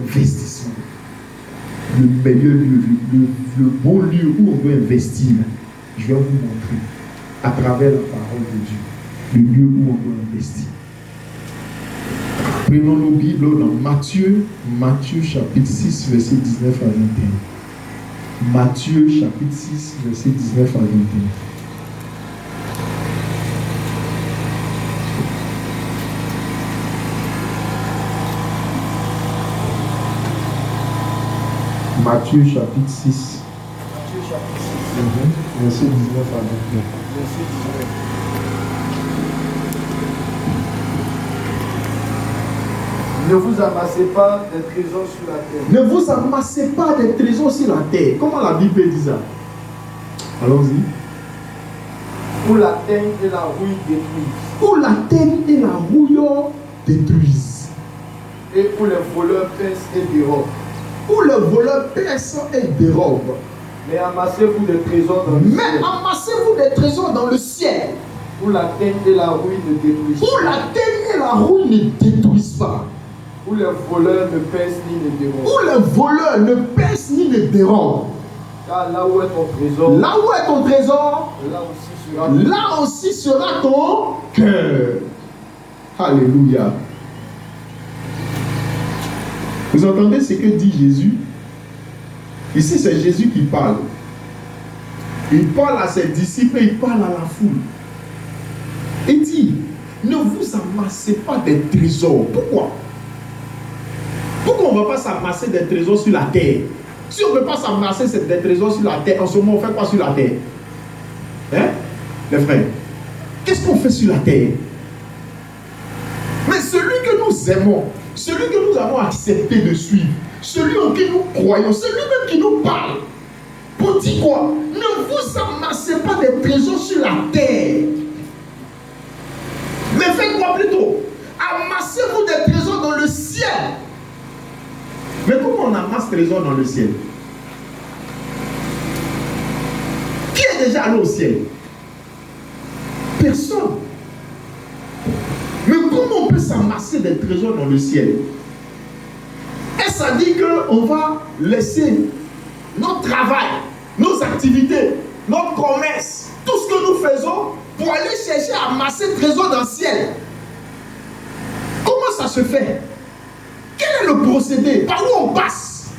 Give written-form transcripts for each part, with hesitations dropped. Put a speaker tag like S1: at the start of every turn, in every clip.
S1: investissement. Le meilleur lieu, le bon lieu où on doit investir, je vais vous montrer à travers la parole de Dieu, le lieu où on doit investir. Prenons nos Bibles dans Matthieu chapitre 6, verset 19 à 21. Matthieu chapitre 6, verset 19 à 21. Matthieu chapitre 6. Verset 19 à 21.
S2: Verset 19. Ne vous amassez pas des trésors sur la terre.
S1: Ne vous amassez pas des trésors sur la terre. Comment la Bible dit ça? Allons-y.
S2: Où la teigne et la rouille détruisent.
S1: Où la teigne et la rouille détruisent.
S2: Et où les voleurs percent et dérobent.
S1: Où le voleur perce et dérobe.
S2: Mais amassez-vous des trésors dans le ciel.
S1: Mais amassez-vous des trésors dans le ciel.
S2: Où la teigne et la rouille ne détruisent pas.
S1: Où la teigne et la rouille ne détruisent pas.
S2: Où les voleurs ne percent ni ne dérobent.
S1: Où les voleurs ne percent ni ne dérobent.
S2: Car là où est ton trésor,
S1: là où est ton trésor, là aussi sera ton cœur. Alléluia. Vous entendez ce que dit Jésus? Ici, c'est Jésus qui parle. Il parle à ses disciples et il parle à la foule. Il dit, ne vous amassez pas des trésors. Pourquoi? Pourquoi on ne va pas s'amasser des trésors sur la terre? Si on ne peut pas s'amasser des trésors sur la terre, en ce moment, on fait quoi sur la terre? Hein? Les frères, qu'est-ce qu'on fait sur la terre? Mais celui que nous aimons, celui que nous avons accepté de suivre, celui en qui nous croyons, celui-même qui nous parle, pour dire quoi? Ne vous amassez pas des trésors sur la terre. Mais faites quoi plutôt? Amassez-vous des trésors dans le ciel. Mais comment on amasse trésors dans le ciel? Qui est déjà allé au ciel? Personne. Mais comment on peut s'amasser des trésors dans le ciel? Et ça dit qu'on va laisser notre travail, nos activités, notre commerce, tout ce que nous faisons pour aller chercher à amasser des trésors dans le ciel. Comment ça se fait? Quel est le procédé? Par où on passe?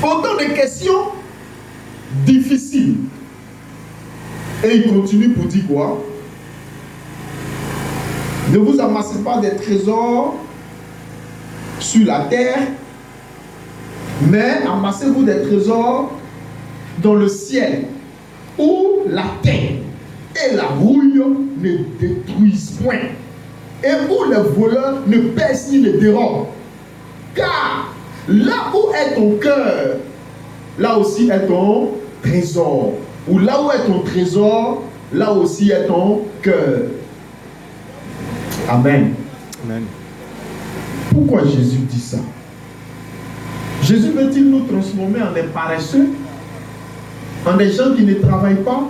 S1: Autant de questions difficiles. Et il continue pour dire quoi? Ne vous amassez pas des trésors sur la terre, mais amassez-vous des trésors dans le ciel, où la terre et la rouille ne détruisent point, et où les voleurs ne percent ni ne dérobent. Car là où est ton cœur, là aussi est ton trésor. Ou là où est ton trésor, là aussi est ton cœur. Amen.
S3: Amen.
S1: Pourquoi Jésus dit ça? Jésus veut-il nous transformer en des paresseux? En des gens qui ne travaillent pas?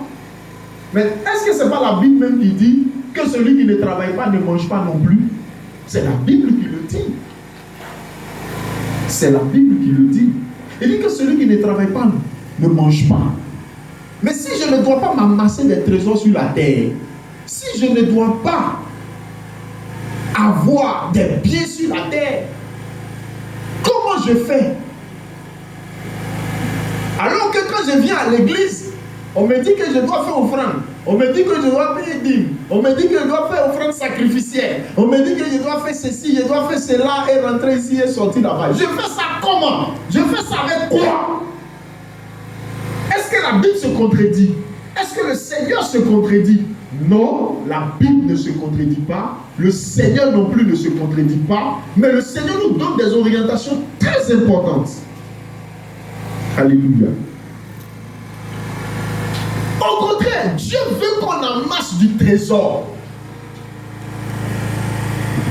S1: Mais est-ce que ce n'est pas la Bible même qui dit que celui qui ne travaille pas ne mange pas non plus? C'est la Bible qui le dit. C'est la Bible qui le dit. Il dit que celui qui ne travaille pas ne mange pas. Mais si je ne dois pas m'amasser des trésors sur la terre, si je ne dois pas avoir des biens sur la terre, comment je fais? Alors que quand je viens à l'église, on me dit que je dois faire offrande, on me dit que je dois payer dîme, on me dit que je dois faire offrande sacrificielle, on me dit que je dois faire ceci, je dois faire cela et rentrer ici et sortir là-bas. Je fais ça comment? Je fais ça avec quoi? Est-ce que la Bible se contredit? Est-ce que le Seigneur se contredit? Non, la Bible ne se contredit pas. Le Seigneur non plus ne se contredit pas. Mais le Seigneur nous donne des orientations très importantes. Alléluia. Au contraire, Dieu veut qu'on amasse du trésor.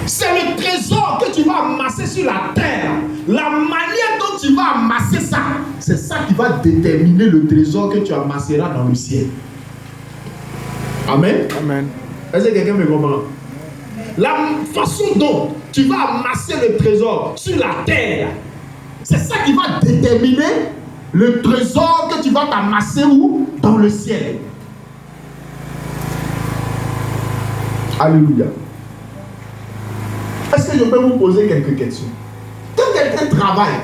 S1: C'est le trésor que tu vas amasser sur la terre. La manière dont tu vas amasser ça, c'est ça qui va déterminer le trésor que tu amasseras dans le ciel. Amen.
S3: Amen.
S1: Est-ce que quelqu'un me comprend? la façon dont tu vas amasser le trésor sur la terre, c'est ça qui va déterminer le trésor que tu vas t'amasser où? Dans le ciel. Alléluia. Est-ce que je peux vous poser quelques questions? Quand quelqu'un travaille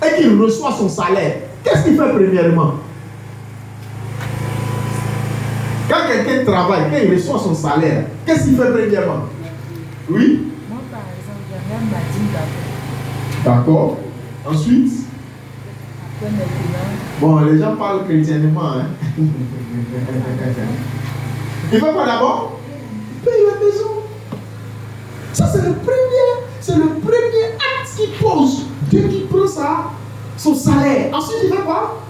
S1: et qu'il reçoit son salaire, qu'est-ce qu'il fait premièrement? Quand quelqu'un travaille, quand il reçoit son salaire, qu'est-ce qu'il fait premièrement? Oui?
S3: Moi, par exemple, j'aime ma dîme d'abord.
S1: D'accord. Ensuite?
S3: Après, maintenant,
S1: Bon, les gens parlent chrétiennement. Hein? Il fait quoi d'abord? Il paye la maison. Ça, c'est le premier acte qu'il pose dès qu'il prend son salaire. Ensuite, il fait quoi?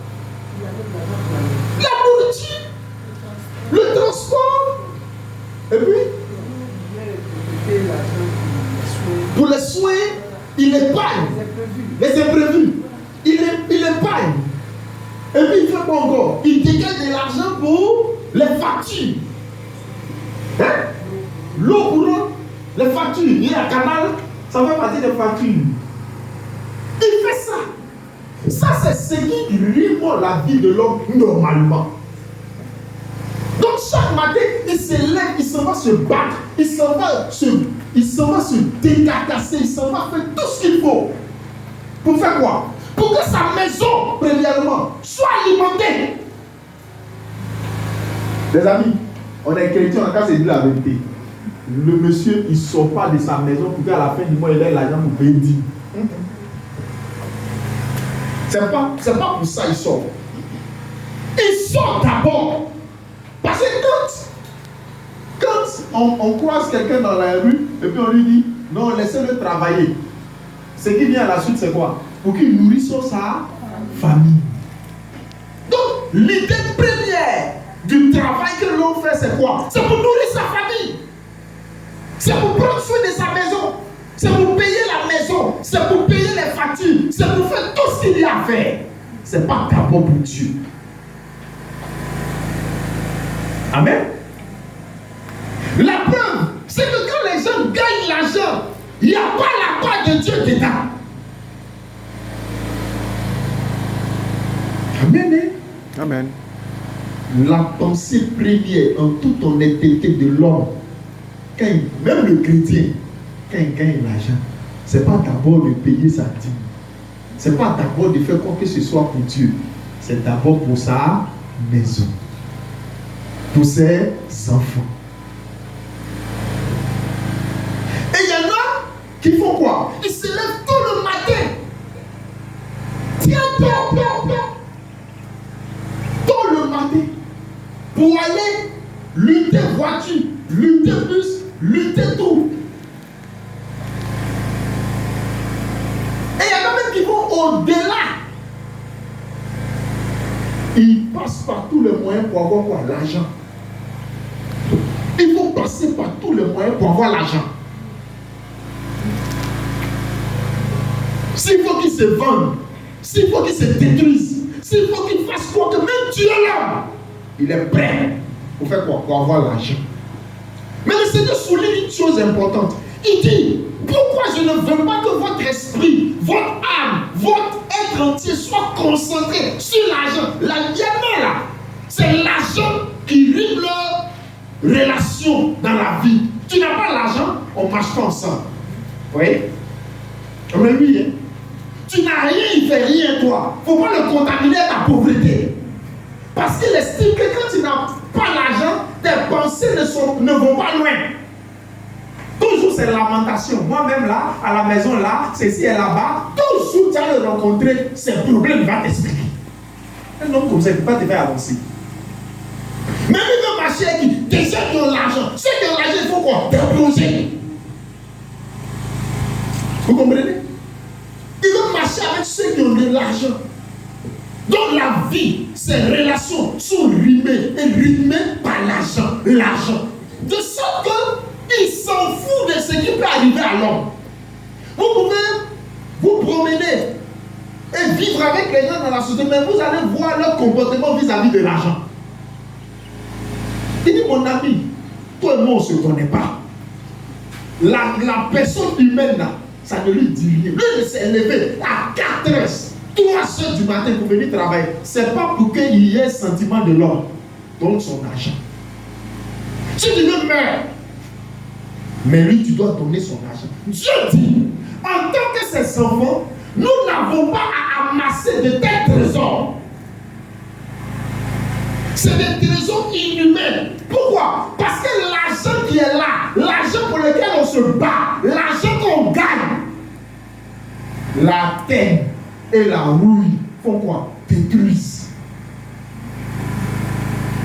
S1: La nourriture, le transport. Et puis, pour les soins, il épargne. Les imprévus. Il épargne. Et puis, il fait quoi encore? Il dégage de l'argent pour les factures. Hein? L'eau courante, les factures. Il y a un canal, ça fait partie des factures. Il fait ça. Ça, c'est ce qui rime la vie de l'homme normalement. Donc, chaque matin, il se lève, il s'en va se battre, il s'en va se décarcasser, il s'en va faire tout ce qu'il faut. Pour faire quoi? Pour que sa maison, premièrement, soit alimentée. Les amis, on est chrétien, on a qu'à se dire la vérité. Le monsieur, il ne sort pas de sa maison pour qu'à la fin du mois, il ait l'argent pour payer 10. C'est pas pour ça qu'il sort. Il sort d'abord. Parce que quand on croise quelqu'un dans la rue, et puis on lui dit, non, laissez-le travailler. Ce qui vient à la suite, c'est quoi? Pour qu'il nourrisse sa famille. Donc, l'idée première du travail que l'on fait, c'est quoi? C'est pour nourrir sa famille. C'est pour prendre soin de sa maison. C'est pour payer la maison. C'est pour payer les factures. C'est pour faire tout ce qu'il y a à faire. C'est pas d'abord pour Dieu. Amen. La preuve, c'est que quand les gens gagnent l'argent, il n'y a pas la part de Dieu dedans. Amen. Hein?
S4: Amen.
S1: La pensée première en toute honnêteté de l'homme, même le chrétien, quand il gagne l'argent, ce n'est pas d'abord de payer sa dîme. Ce n'est pas d'abord de faire quoi que ce soit pour Dieu. C'est d'abord pour sa maison. Pour ses enfants. Et il y en a qui font quoi? Ils se lèvent tôt le matin. Tôt le matin. Pour aller lutter voiture, lutter bus, lutter tout. Et il y en a même qui vont au-delà. Ils passent par tous les moyens pour avoir quoi? L'argent. Ils vont passer par tous les moyens pour avoir l'argent. S'il faut qu'ils se vendent, s'il faut qu'ils se détruisent, s'il faut qu'ils fassent quoi, que même Dieu là, il est prêt pour faire quoi? Pour avoir l'argent. Mais le Seigneur souligne une chose importante. Il dit, pourquoi je ne veux pas que votre esprit, votre âme, votre être entier soit concentré sur l'argent. La diamant là, c'est l'argent qui rime leur relation dans la vie. Tu n'as pas l'argent, on ne marche pas ensemble. Vous voyez? Mais oui, hein? Tu n'as rien, il ne fait rien toi. Il ne faut pas le contaminer à ta pauvreté. Parce qu'il estime que quand tu n'as pas l'argent, tes pensées ne vont pas loin. Toujours c'est lamentation. Moi-même là, à la maison là, ceci est là-bas. Toujours tu vas le rencontrer, ces problèmes va t'expliquer. Un homme comme ça ne peut pas te faire avancer. Même il veut marcher avec des gens qui ont l'argent. Ceux qui ont l'argent, il faut quoi? Déplonger. Vous comprenez? Il veut marcher avec ceux qui ont de l'argent. Donc la vie, ces relations sont rythmées et rythmées par l'argent. L'argent. De sorte qu'il s'en fout de ce qui peut arriver à l'homme. Vous pouvez vous promener et vivre avec les gens dans la société, mais vous allez voir leur comportement vis-à-vis de l'argent. Il dit, mon ami, toi et moi on ne se connaît pas. la personne humaine là, ça ne lui dit rien. Lui, il s'est levé à 4 heures, 3 heures du matin pour venir travailler. C'est pas pour qu'il y ait sentiment de l'homme. Donne son argent. Si tu veux meurs, mais lui, tu dois donner son argent. Dieu dit, en tant que ses enfants, nous n'avons pas à amasser de tels trésors. C'est des trésors inhumains. Pourquoi? Parce que l'argent qui est là, l'argent pour lequel on se bat, l'argent qu'on gagne, la terre et la rouille font quoi? Détruisent.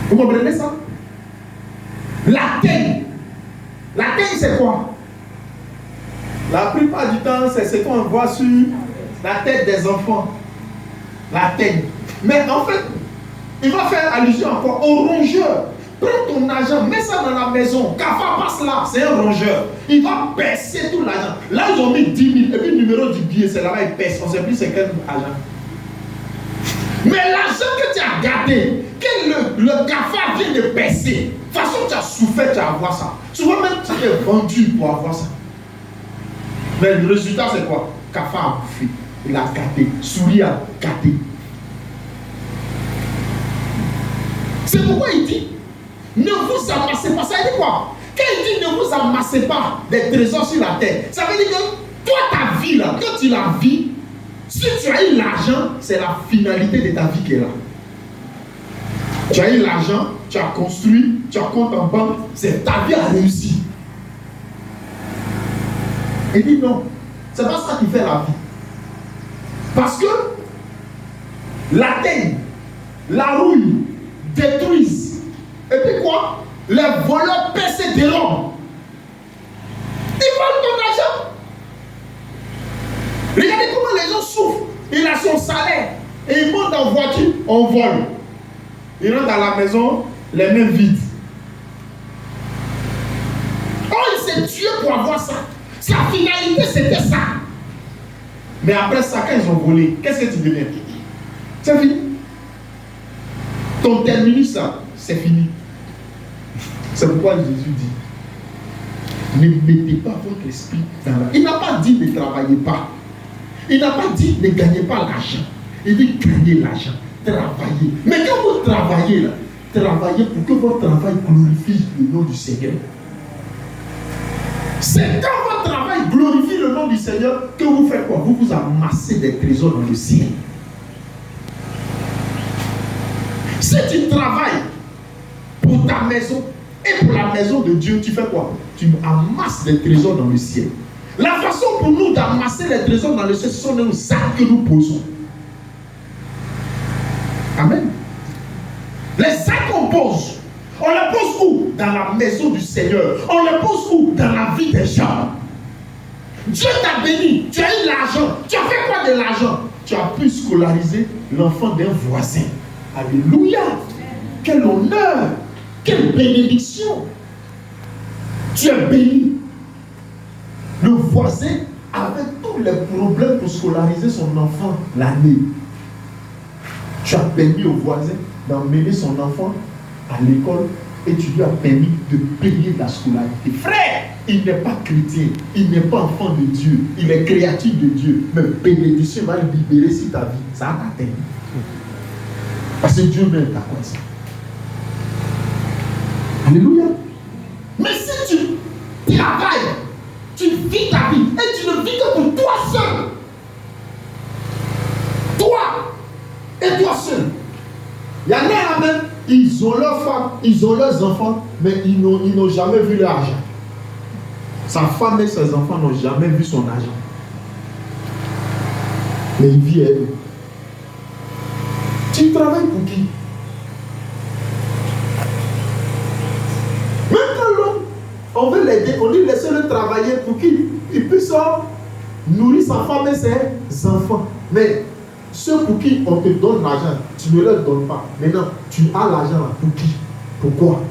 S1: Vous comprenez ça? La terre, c'est quoi? La plupart du temps, c'est ce qu'on voit sur la tête des enfants. La terre. Mais en fait, il va faire allusion encore au rongeur. Prends ton argent, mets ça dans la maison. Kafa passe là, c'est un rongeur. Il va percer tout l'argent. Là, ils ont mis 10 000. Et puis le numéro du billet, c'est là-bas, il perce. On ne sait plus c'est quel argent. Mais l'argent que tu as gardé, que le Kafa vient de percer, de toute façon, tu as souffert, tu as avoir ça. Souvent même, tu t'es vendu pour avoir ça. Mais le résultat, c'est quoi? Kafa a bouffé. Il a gâté. Souris a gâté. C'est pourquoi il dit, ne vous amassez pas. Ça veut dire quoi? Quand il dit ne vous amassez pas des trésors sur la terre, ça veut dire que toi, ta vie là, quand tu la vis, si tu as eu l'argent, c'est la finalité de ta vie qui est là. Tu as eu l'argent, tu as construit, tu as compte en banque, c'est ta vie a réussi. Il dit non, c'est pas ça qui fait la vie. Parce que la terre, la rouille, détruisent. Et puis quoi? Les voleurs percent de l'homme. Ils volent ton argent. Regardez comment les gens souffrent. Il a son salaire. Et il monte en voiture, on vole. Il rentre à la maison, les mains vides. Oh, il s'est tué pour avoir ça. Sa finalité, c'était ça. Mais après ça, quand ils ont volé, qu'est-ce que tu deviens? C'est fini. Ton terminus, ça, c'est fini. C'est pourquoi Jésus dit, ne mettez pas votre esprit dans la... Il n'a pas dit ne travaillez pas. Il n'a pas dit ne gagnez pas l'argent. Il dit gagnez l'argent, travaillez. Mais quand vous travaillez là, travaillez pour que votre travail glorifie le nom du Seigneur. C'est quand votre travail glorifie le nom du Seigneur que vous faites quoi? Vous vous amassez des trésors dans le ciel. Si tu travailles pour ta maison et pour la maison de Dieu, tu fais quoi? Tu amasses des trésors dans le ciel. La façon pour nous d'amasser les trésors dans le ciel, ce sont les actes que nous posons. Amen. Les actes qu'on pose, on les pose où? Dans la maison du Seigneur. On les pose où? Dans la vie des gens. Dieu t'a béni, tu as eu l'argent. Tu as fait quoi de l'argent? Tu as pu scolariser l'enfant d'un voisin. Alléluia! Quel honneur! Quelle bénédiction! Tu es béni. Le voisin avait tous les problèmes pour scolariser son enfant l'année. Tu as permis au voisin d'emmener son enfant à l'école et tu lui as permis de payer la scolarité. Frère, il n'est pas chrétien, il n'est pas enfant de Dieu, il est créature de Dieu. Mais bénédiction va le libérer sur ta vie. Ça va t'atteindre. Parce que Dieu même t'a comme ça. Alléluia. Mais si tu travailles, tu vis ta vie et tu ne vis que pour toi seul. Toi et toi seul. Il y en a là même, ils ont leurs femmes, ils ont leurs enfants, mais ils n'ont jamais vu leur argent. Sa femme et ses enfants n'ont jamais vu son argent. Mais il vit elle. Tu travailles pour qui? Même quand l'homme, on veut l'aider, on lui laisse le travailler pour qu'il puisse nourrir sa femme et ses enfants. Mais ceux pour qui on te donne l'argent, tu ne leur donnes pas. Maintenant, tu as l'argent pour qui? Pourquoi?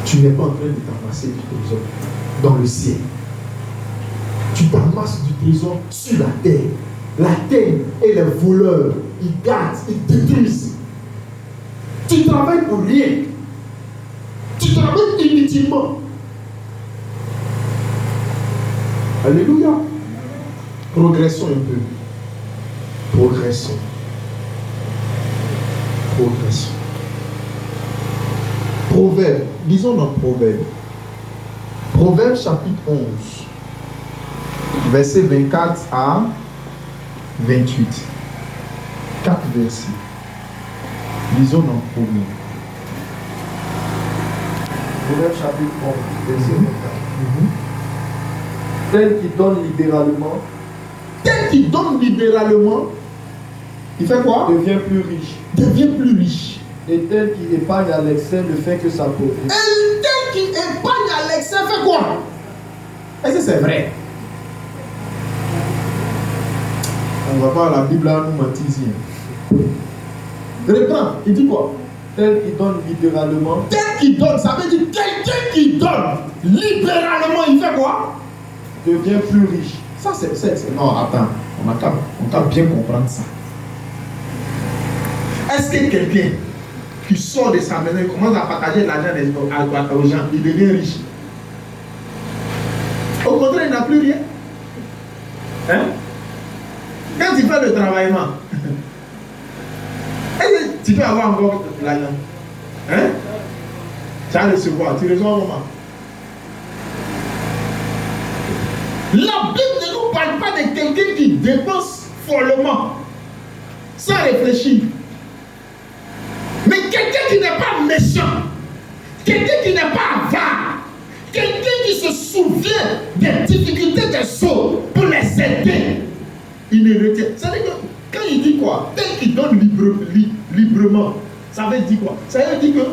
S1: Tu n'es pas en train de t'amasser du trésor dans le ciel. Tu t'amasses du trésor sur la terre. La terre et les voleurs, ils gardent, ils détruisent. Tu travailles pour rien. Tu travailles inutilement. Alléluia. Progressons un peu. Progressons. Progressons. Proverbe. Lisons dans Proverbe. Proverbe chapitre 11. Versets 24 à 28. 4 versets. Lisons dans Proverbe.
S2: Proverbe chapitre 11, verset 24. Tel qui donne libéralement,
S1: Tel qui donne libéralement, il fait quoi?
S2: devient plus riche.
S1: Devient plus riche.
S2: Et tel qui épargne à l'excès ne fait que s'appauvrir.
S1: Et tel qui épargne à l'excès fait quoi? Est-ce que c'est vrai? On va pas la Bible là nous mentir ici. Reprends, il dit quoi?
S2: Tel qui donne libéralement,
S1: Tel qui donne, ça veut dire quelqu'un qui donne libéralement, il fait quoi?
S2: devient plus riche.
S1: Ça c'est. Non, attends, on a bien comprendre ça. Est-ce que quelqu'un qui sort de sa maison et commence à partager l'argent aux gens, il devient riche? Au contraire, il n'a plus rien. Hein? Quand tu fais le travaillement, est-ce que tu peux avoir encore l'argent? Hein? Tu vas recevoir, tu reçois un moment. La Bible ne nous parle pas de quelqu'un qui dépense follement, sans réfléchir. Mais quelqu'un qui n'est pas méchant, quelqu'un qui n'est pas avare, quelqu'un qui se souvient des difficultés des autres pour les aider, il ne retient. Ça veut dire que quand il dit quoi? Tel qu'il donne librement, ça veut dire quoi? Ça veut dire que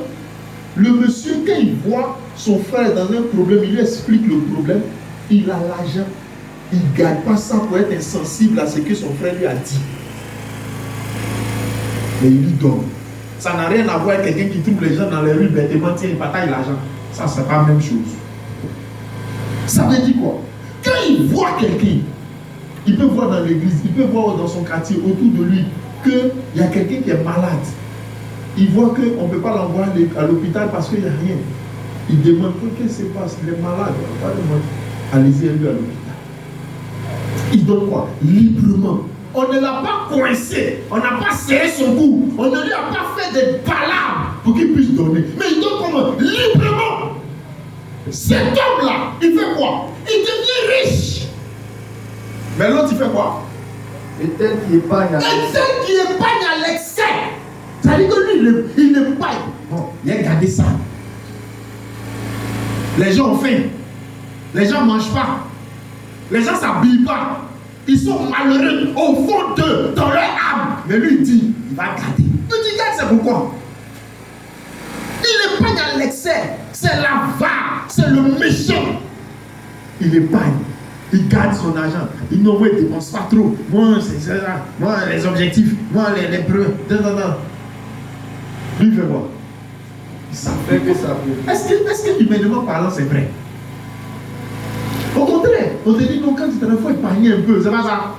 S1: le monsieur, quand il voit son frère dans un problème, il lui explique le problème, il a l'argent, il ne garde pas ça pour être insensible à ce que son frère lui a dit. Mais il lui donne. Ça n'a rien à voir avec quelqu'un qui trouve les gens dans les rues bêtement, tiens, il partage l'argent. Ça, c'est pas la même chose. Ça veut dire quoi? Quand il voit quelqu'un, il peut voir dans l'église, il peut voir dans son quartier, autour de lui, qu'il y a quelqu'un qui est malade. Il voit qu'on ne peut pas l'envoyer à l'hôpital parce qu'il n'y a rien. Il demande, qu'est-ce qui se passe? Il est malade. Allez-y, lui à l'hôpital. Il donne quoi? Librement. On ne l'a pas coincé, on n'a pas serré son cou, on ne lui a pas fait des palabres pour qu'il puisse donner. Mais il donne comment? Librement. Cet homme-là, il fait quoi? Il devient riche. Mais l'autre, il fait quoi?
S2: Et tel qui épargne à
S1: Et
S2: l'excès,
S1: tel qui épargne à l'excès. Ça veut dire que lui, il épargne. Bon, il a gardé ça. Les gens ont faim. Les gens ne mangent pas. Les gens ne s'habillent pas. Ils sont malheureux au fond d'eux, dans leur âme. Mais lui, il dit, il va garder. Il dit, regarde, c'est pourquoi. Il épargne à l'excès. C'est l'avare, c'est le méchant. Il épargne. Il garde son argent. Il ne dépense pas trop. Moi, c'est ça. Moi, les objectifs. Moi, les preuves. Non. Lui, il fait quoi? Ça
S2: fait que s'appauvrir.
S1: Est-ce que humainement parlant, c'est vrai? Au contraire, on te dit non, quand tu travailles, il faut épargner un peu, c'est pas ça.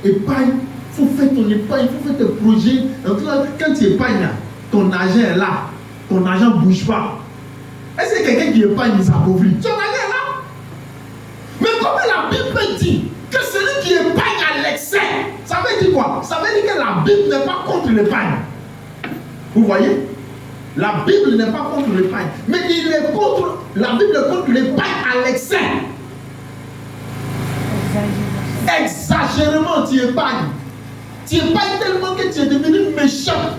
S1: Épargne, il faut faire ton épargne, il faut faire tes projets. Donc là, quand tu épargnes, ton argent est là, ton argent ne bouge pas. Est-ce que quelqu'un qui épargne, il s'appauvrit? Ton argent est là. Mais comme la Bible dit que celui qui épargne à l'excès, ça veut dire quoi? Ça veut dire que la Bible n'est pas contre l'épargne. Vous voyez? La Bible n'est pas contre l'épargne, mais il est contre, la Bible est contre l'épargne à l'excès. Exagérément, tu épargnes. Tu épargnes tellement que tu es devenu méchant.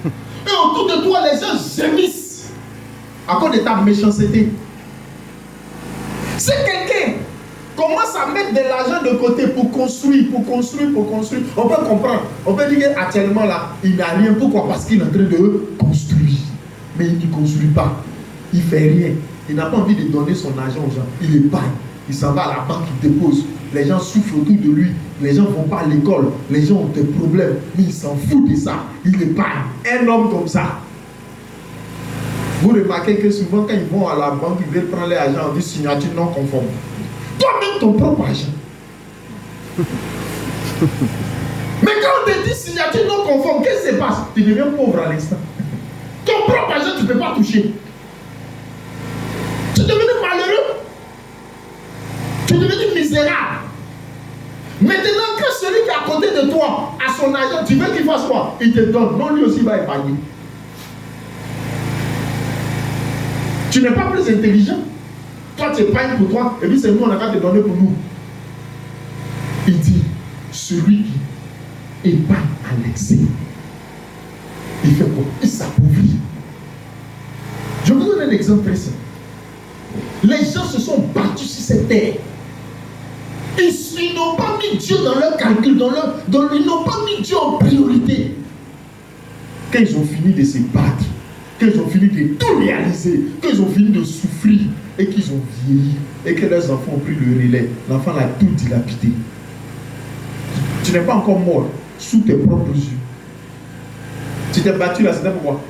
S1: Et autour de toi, les gens gémissent à cause de ta méchanceté. Si quelqu'un commence à mettre de l'argent de côté pour construire, on peut comprendre. On peut dire qu'actuellement là, il n'a rien. Pourquoi? Parce qu'il est en train de construire. Mais il ne construit pas. Il ne fait rien. Il n'a pas envie de donner son argent aux gens. Il épargne. Il s'en va à la banque, il dépose. Les gens souffrent autour de lui. Les gens ne vont pas à l'école. Les gens ont des problèmes. Mais il s'en fout de ça. Il épargne. Un homme comme ça. Vous remarquez que souvent, quand ils vont à la banque, ils veulent prendre l'argent, on dit signature non conforme. Toi-même, ton propre argent. Mais quand on te dit signature non conforme, qu'est-ce qui se passe? Tu deviens pauvre à l'instant. Ton propre argent, tu ne peux pas toucher. Tu es devenu malheureux. Tu es devenu misérable. Maintenant que celui qui est à côté de toi a son argent, tu veux qu'il fasse quoi? Il te donne. Non, lui aussi va épargner. Tu n'es pas plus intelligent. Toi, tu épargnes pour toi, et puis c'est nous, on va te donner pour nous. Il dit, celui qui épargne à l'excès, il fait quoi? Il s'appauvrit. Je vous donne un exemple très simple. Les gens se sont battus sur cette terre. Ils n'ont pas mis Dieu dans leur calcul, ils n'ont pas mis Dieu en priorité. Quand ils ont fini de se battre, quand ils ont fini de tout réaliser, quand ils ont fini de souffrir, et qu'ils ont vieilli, et que leurs enfants ont pris le relais, l'enfant l'a tout dilapidé. Tu n'es pas encore mort sous tes propres yeux. Tu t'es battu là, c'était pourquoi?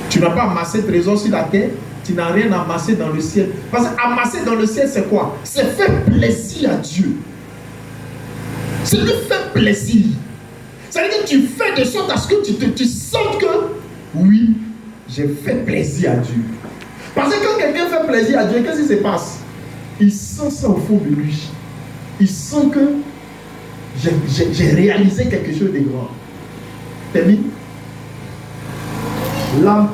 S1: Tu n'as pas amassé trésor sur la terre, tu n'as rien amassé dans le ciel. Parce qu'amasser dans le ciel, c'est quoi? C'est faire plaisir à Dieu. C'est lui faire plaisir. C'est-à-dire que tu fais de sorte à ce que tu sens que, oui, j'ai fait plaisir à Dieu. Parce que quand quelqu'un fait plaisir à Dieu, qu'est-ce qui se passe? Il sent ça au fond de lui. Il sent que j'ai réalisé quelque chose de grand. T'as mis?
S2: L'âme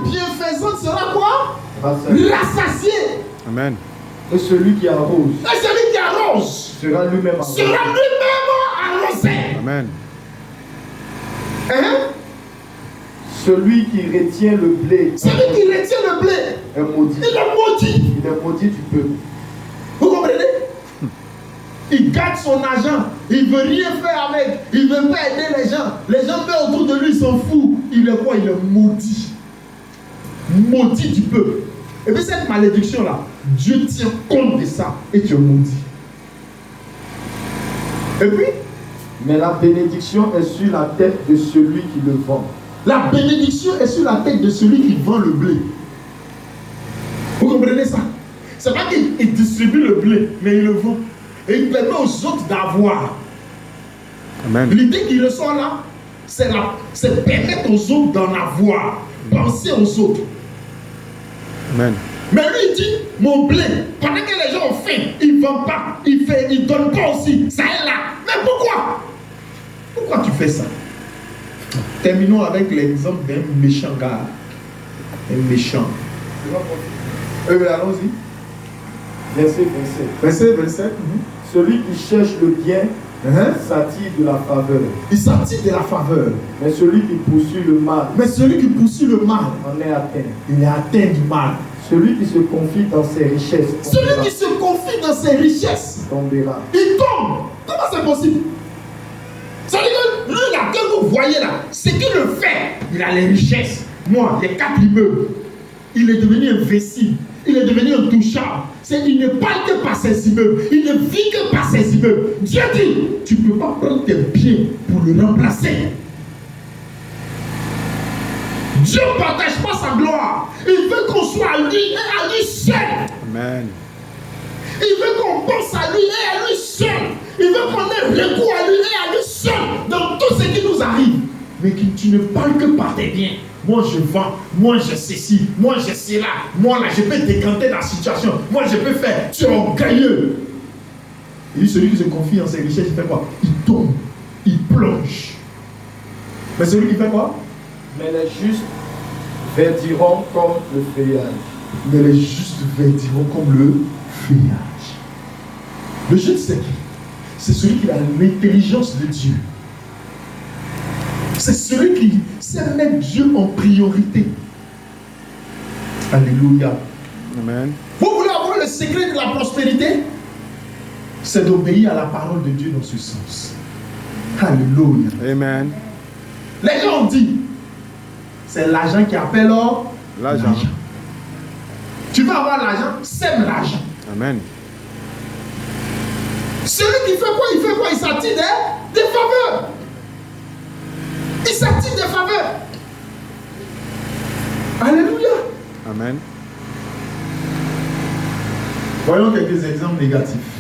S1: bienfaisante sera quoi? Rassasiée.
S4: Amen.
S2: Et celui qui arrose
S1: Et celui qui arrose
S2: sera lui-même arrosé.
S1: arrosé.
S4: Amen.
S1: Hein?
S2: Celui qui retient le blé
S1: Celui qui retient le blé,
S2: est maudit.
S1: il est maudit.
S2: Il est maudit du peuple.
S1: Vous comprenez? Il garde son argent, il ne veut rien faire avec, il ne veut pas aider les gens. Les gens meurent autour de lui, il s'en fout. Il est quoi? Il est maudit. Maudit du peuple. Et puis cette malédiction-là, Dieu tient compte de ça et tu es maudit. Et puis,
S2: mais la bénédiction est sur la tête de celui qui le vend.
S1: La bénédiction est sur la tête de celui qui vend le blé. Vous comprenez ça? C'est pas qu'il distribue le blé, mais il le vend. Et il permet aux autres d'avoir.
S4: Amen.
S1: L'idée qu'il ressort là, c'est permettre aux autres d'en avoir. Penser aux autres.
S4: Amen.
S1: Mais lui, il dit, mon blé, pendant que les gens ont faim, il ne vend pas, il ne donne pas aussi. Ça est là. Mais pourquoi? Pourquoi tu fais ça? Terminons avec l'exemple d'un méchant gars. Un méchant. Allons-y.
S2: Verset 27.
S1: Verset.
S2: Celui qui cherche le bien s'attire de la faveur.
S1: Il s'attire de la faveur.
S2: Mais celui qui poursuit le mal
S1: Mais celui qui poursuit le mal,
S2: en est atteint.
S1: il est atteint du mal.
S2: Celui qui se confie dans ses richesses
S1: Celui qui se confie dans ses richesses,
S2: tombera.
S1: il tombe. Comment c'est possible? C'est-à-dire que lui là, que vous voyez là, c'est qu'il le fait. Il a les richesses. Moi, les 4 immeubles. Il est devenu invincible. Il est devenu intouchable. Il ne parle que par ses immeubles. Il ne vit que par ses immeubles. Dieu dit, tu ne peux pas prendre tes biens pour le remplacer. Dieu ne partage pas sa gloire. Il veut qu'on soit à lui et à lui seul.
S4: Amen.
S1: Il veut qu'on pense à lui et à lui seul. Il veut qu'on ait recours à lui et à lui seul dans tout ce qui nous arrive. Mais que tu ne parles que par tes biens. Moi je vends, moi je ceci, moi je cela, moi là je peux décanter la situation, moi je peux faire. Tu es orgueilleux. Il dit celui qui se confie en ses richesses, il fait quoi? Il tombe, il plonge. Mais celui qui fait quoi?
S2: Mais les justes verdiront comme le feuillage.
S1: Mais les justes verdiront comme le feuillage. Le juste c'est qui? C'est celui qui a l'intelligence de Dieu. C'est celui qui sait mettre Dieu en priorité. Alléluia.
S4: Amen.
S1: Vous voulez avoir le secret de la prospérité? C'est d'obéir à la parole de Dieu dans ce sens. Alléluia.
S4: Amen.
S1: Les gens ont dit, c'est l'argent qui appelle
S4: l'argent.
S1: Tu veux avoir l'argent, sème l'argent.
S4: Amen.
S1: Celui qui fait quoi? Il fait quoi? Il s'attire des faveurs. Il s'attire des faveurs. Alléluia.
S4: Amen.
S1: Voyons quelques exemples négatifs.